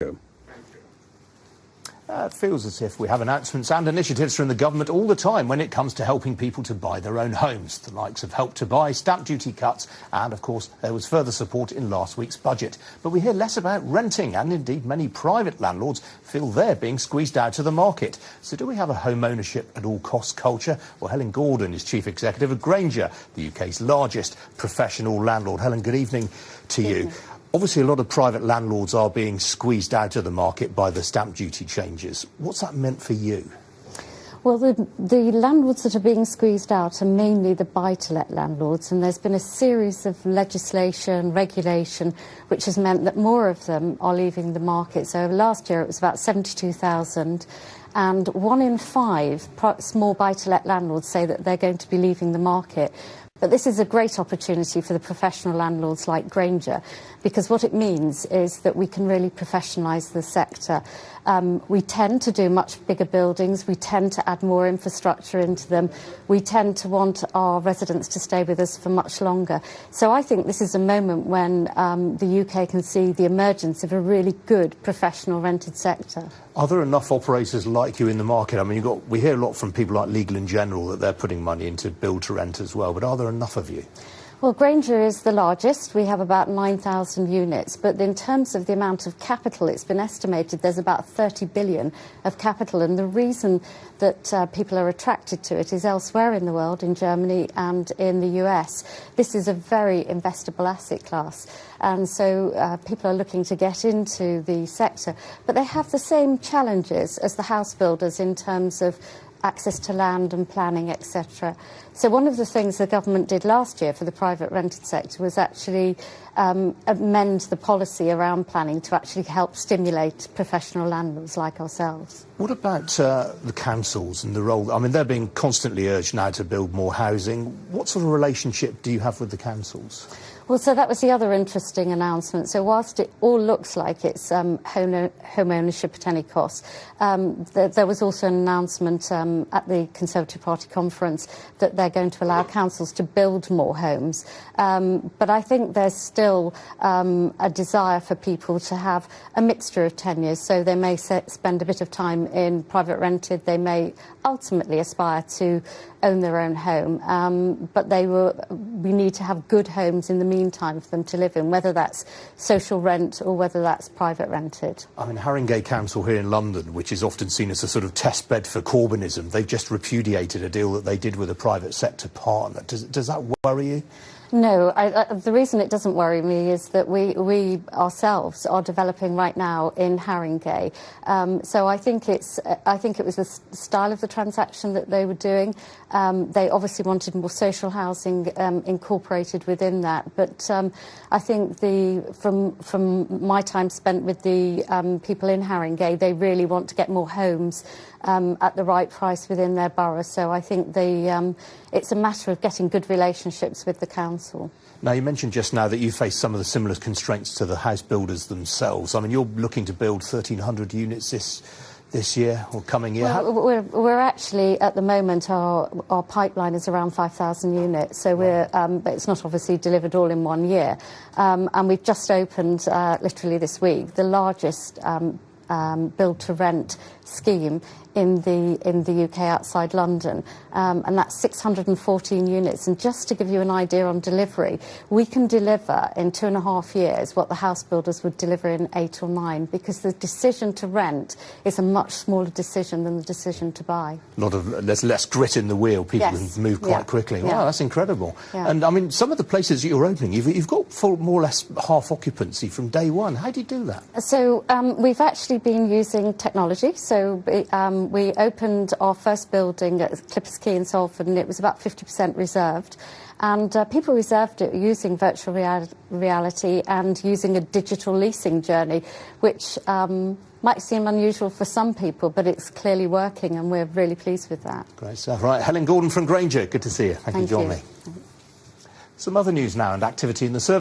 It feels as if we have announcements and initiatives from the government all the time when it comes to helping people to buy their own homes. The likes of Help to Buy, stamp duty cuts, and of course there was further support in last week's budget. But we hear less about renting, and indeed many private landlords feel they're being squeezed out of the market. So do we have a home ownership at all costs culture? Well, Helen Gordon is Chief Executive of Grainger, the UK's largest professional landlord. Helen, good evening to you. Obviously, a lot of private landlords are being squeezed out of the market by the stamp duty changes. What's that meant for you? Well, the landlords that are being squeezed out are mainly the buy-to-let landlords, and there's been a series of legislation, regulation, which has meant that more of them are leaving the market. So last year it was about 72,000, and 1 in 5 small buy-to-let landlords say that they're going to be leaving the market. But this is a great opportunity for the professional landlords like Grainger, because what it means is that we can really professionalise the sector. We tend to do much bigger buildings, we tend to add more infrastructure into them, we tend to want our residents to stay with us for much longer. So I think this is a moment when the UK can see the emergence of a really good professional rented sector. Are there enough operators like you in the market? I mean, we hear a lot from people like Legal & General that they're putting money into build to rent as well, but are there enough of you? Well, Grainger is the largest. We have about 9,000 units, but in terms of the amount of capital, it's been estimated there's about 30 billion of capital, and the reason that people are attracted to it is elsewhere in the world, in Germany and in the US. This is a very investable asset class, and so people are looking to get into the sector, but they have the same challenges as the house builders in terms of access to land and planning, etc. So one of the things the government did last year for the private rented sector was actually amend the policy around planning to actually help stimulate professional landlords like ourselves. What about the councils and the role? I mean, they're being constantly urged now to build more housing. What sort of relationship do you have with the councils? Well, so that was the other interesting announcement. So whilst it all looks like it's home ownership at any cost, there was also an announcement at the Conservative Party conference that they're going to allow councils to build more homes. But I think there's still a desire for people to have a mixture of tenures. So they may spend a bit of time in private rented, they may ultimately aspire to own their own home, but we need to have good homes in the meantime for them to live in, whether that's social rent or whether that's private rented. I mean, Haringey Council here in London, which is often seen as a sort of testbed for Corbynism, they've just repudiated a deal that they did with a private sector partner. Does that worry you? No, the reason it doesn't worry me is that we ourselves are developing right now in Haringey. So I think it was the style of the transaction that they were doing. They obviously wanted more social housing incorporated within that. But I think from my time spent with the people in Haringey, they really want to get more homes at the right price within their borough. So I think it's a matter of getting good relationships with the council. Now, you mentioned just now that you face some of the similar constraints to the house builders themselves. I mean, you're looking to build 1,300 units this year or coming year. Well, we're actually, at the moment, our pipeline is around 5,000 units. So but it's not obviously delivered all in 1 year. And we've just opened, literally this week, the largest build-to-rent scheme in the UK outside London, and that's 614 units. And just to give you an idea on delivery, we can deliver in 2.5 years what the house builders would deliver in 8 or 9, because the decision to rent is a much smaller decision than the decision to buy. There's less grit in the wheel. People can move quite quickly. Yeah. Wow, that's incredible. Yeah. And I mean, some of the places that you're opening, you've got full, more or less half occupancy from day one. How do you do that? So we've actually been using technology. So we opened our first building at Clippers Quay in Salford, and it was about 50% reserved. And people reserved it using virtual reality and using a digital leasing journey, which might seem unusual for some people, but it's clearly working, and we're really pleased with that. Great stuff. Right, Helen Gordon from Grainger, good to see you. Thank you for joining me. Some other news now and activity in the service.